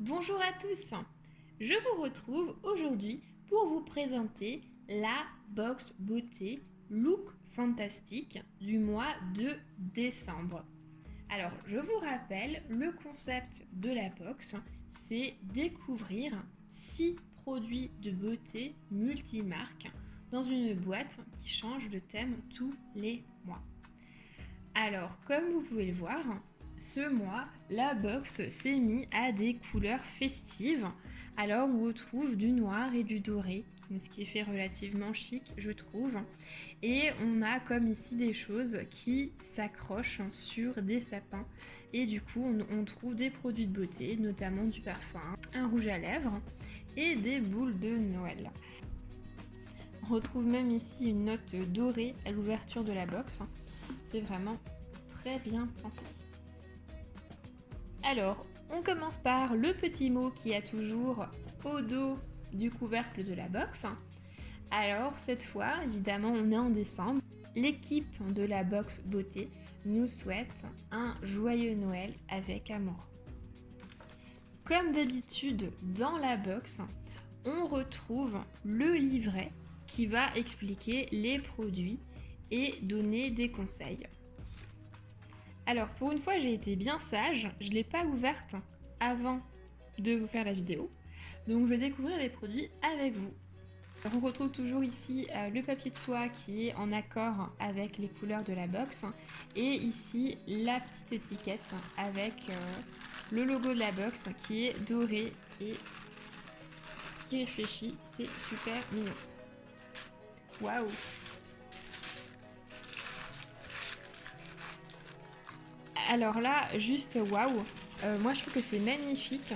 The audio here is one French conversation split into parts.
Bonjour à tous, je vous retrouve aujourd'hui pour vous présenter la box beauté Look Fantastique du mois de décembre. Alors, je vous rappelle, le concept de la box, c'est découvrir 6 produits de beauté multimarques dans une boîte qui change de thème tous les mois. Alors, comme vous pouvez le voir, ce mois, la box s'est mise à des couleurs festives. Alors, on retrouve du noir et du doré, ce qui est fait relativement chic, je trouve. Et on a comme ici des choses qui s'accrochent sur des sapins. Et du coup, on trouve des produits de beauté, notamment du parfum, un rouge à lèvres et des boules de Noël. On retrouve même ici une note dorée à l'ouverture de la box. C'est vraiment très bien pensé. Alors, on commence par le petit mot qui a toujours au dos du couvercle de la box. Alors, cette fois, évidemment, on est en décembre. L'équipe de la box beauté nous souhaite un joyeux Noël avec amour. Comme d'habitude, dans la box, on retrouve le livret qui va expliquer les produits et donner des conseils. Alors pour une fois j'ai été bien sage, je ne l'ai pas ouverte avant de vous faire la vidéo, donc je vais découvrir les produits avec vous. Alors, on retrouve toujours ici le papier de soie qui est en accord avec les couleurs de la box et ici la petite étiquette avec le logo de la box qui est doré et qui réfléchit, c'est super mignon. Waouh! Alors là, juste waouh! Moi je trouve que c'est magnifique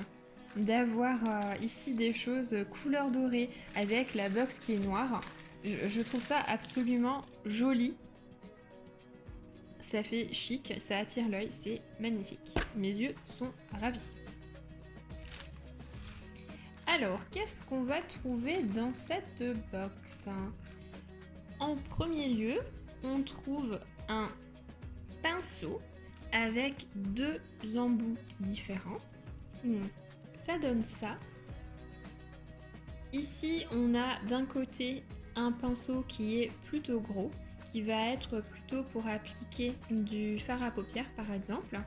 d'avoir ici des choses couleur dorée avec la box qui est noire. Je trouve ça absolument joli. Ça fait chic, ça attire l'œil, c'est magnifique. Mes yeux sont ravis. Alors, qu'est-ce qu'on va trouver dans cette box? En premier lieu, on trouve un pinceau avec deux embouts différents. Ça donne ça. Ici, on a d'un côté un pinceau qui est plutôt gros, qui va être plutôt pour appliquer du fard à paupières par exemple.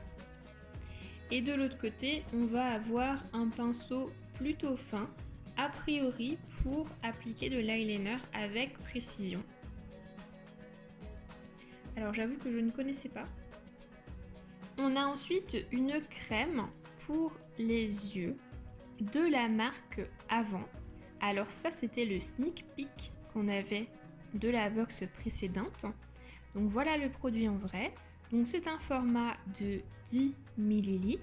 Et de l'autre côté, on va avoir un pinceau plutôt fin, a priori pour appliquer de l'eyeliner avec précision. Alors j'avoue que je ne connaissais pas. On a ensuite une crème pour les yeux de la marque Avant. Alors ça c'était le sneak peek qu'on avait de la box précédente. Donc voilà le produit en vrai. Donc c'est un format de 10 ml.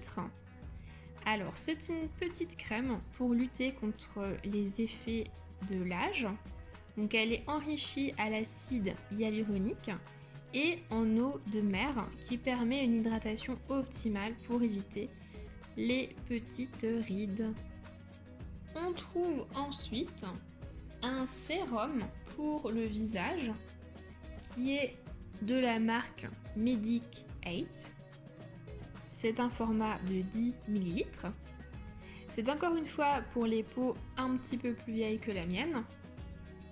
Alors c'est une petite crème pour lutter contre les effets de l'âge. Donc elle est enrichie à l'acide hyaluronique et en eau de mer qui permet une hydratation optimale pour éviter les petites rides. On trouve ensuite un sérum pour le visage qui est de la marque Medic 8. C'est un format de 10 ml. C'est encore une fois pour les peaux un petit peu plus vieilles que la mienne.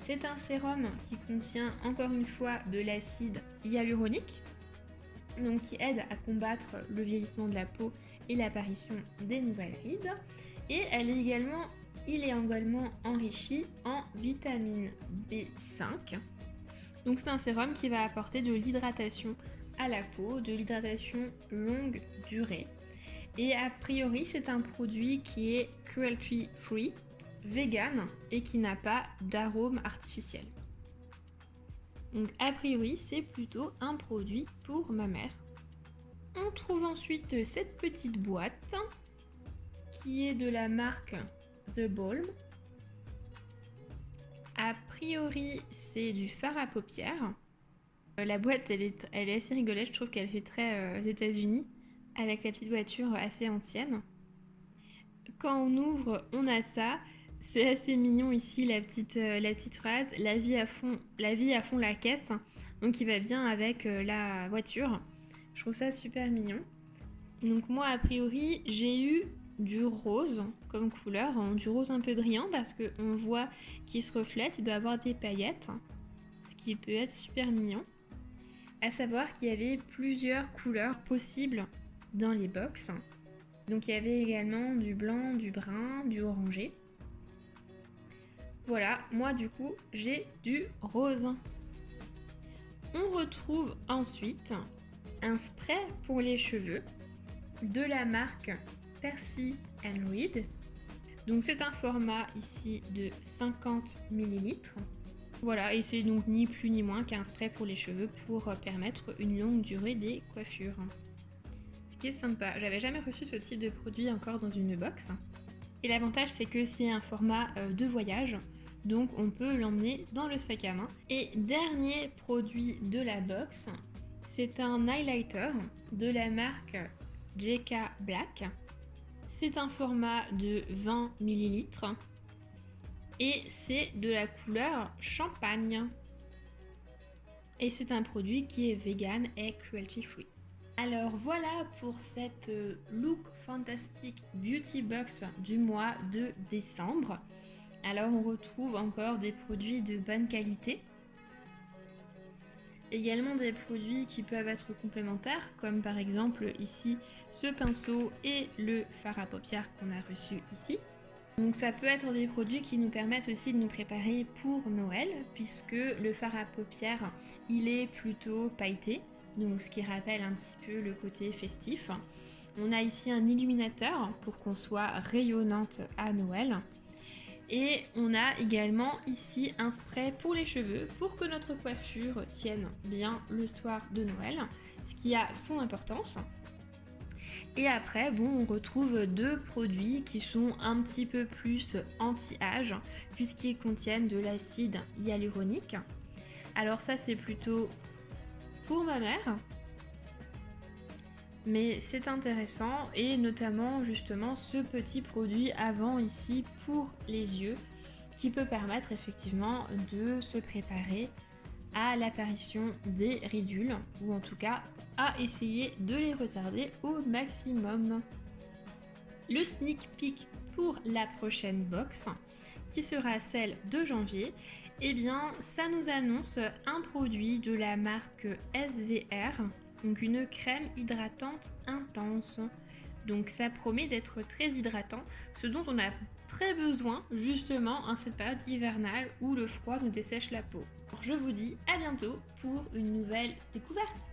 C'est un sérum qui contient encore une fois de l'acide hyaluronique, donc qui aide à combattre le vieillissement de la peau et l'apparition des nouvelles rides. Et il est également enrichi en vitamine B5. Donc c'est un sérum qui va apporter de l'hydratation à la peau, de l'hydratation longue durée. Et a priori c'est un produit qui est cruelty free, vegan et qui n'a pas d'arôme artificiel. Donc a priori c'est plutôt un produit pour ma mère. On trouve ensuite cette petite boîte qui est de la marque The Balm. A priori c'est du fard à paupières. La boîte elle est assez rigolote, je trouve qu'elle fait très États-Unis avec la petite voiture assez ancienne. Quand on ouvre on a ça. C'est assez mignon ici la petite phrase, la vie à fond la caisse, donc qui va bien avec la voiture. Je trouve ça super mignon. Donc moi a priori j'ai eu du rose comme couleur, du rose un peu brillant parce qu'on voit qu'il se reflète, il doit avoir des paillettes, ce qui peut être super mignon. À savoir qu'il y avait plusieurs couleurs possibles dans les box. Donc il y avait également du blanc, du brun, du orangé. Voilà, moi du coup j'ai du rose. On retrouve ensuite un spray pour les cheveux de la marque Percy Reed. Donc c'est un format ici de 50 ml. Voilà, et c'est donc ni plus ni moins qu'un spray pour les cheveux pour permettre une longue durée des coiffures. Ce qui est sympa, j'avais jamais reçu ce type de produit encore dans une box. Et l'avantage c'est que c'est un format de voyage, donc on peut l'emmener dans le sac à main. Et dernier produit de la box, c'est un highlighter de la marque JK Black. C'est un format de 20 ml et c'est de la couleur champagne. Et c'est un produit qui est vegan et cruelty free. Alors voilà pour cette Look Fantastic Beauty Box du mois de décembre. Alors on retrouve encore des produits de bonne qualité. Également des produits qui peuvent être complémentaires, comme par exemple ici ce pinceau et le fard à paupières qu'on a reçu ici. Donc ça peut être des produits qui nous permettent aussi de nous préparer pour Noël, puisque le fard à paupières, il est plutôt pailleté, donc ce qui rappelle un petit peu le côté festif. On a ici un illuminateur pour qu'on soit rayonnante à Noël. Et on a également ici un spray pour les cheveux pour que notre coiffure tienne bien le soir de Noël, ce qui a son importance. Et après, bon, on retrouve deux produits qui sont un petit peu plus anti-âge puisqu'ils contiennent de l'acide hyaluronique. Alors ça, c'est plutôt pour ma mère, mais c'est intéressant et notamment justement ce petit produit avant ici pour les yeux qui peut permettre effectivement de se préparer à l'apparition des ridules ou en tout cas à essayer de les retarder au maximum. Le sneak peek pour la prochaine box qui sera celle de janvier, eh bien ça nous annonce un produit de la marque SVR, donc une crème hydratante intense. Donc ça promet d'être très hydratant, ce dont on a très besoin justement en cette période hivernale où le froid nous dessèche la peau. Alors je vous dis à bientôt pour une nouvelle découverte.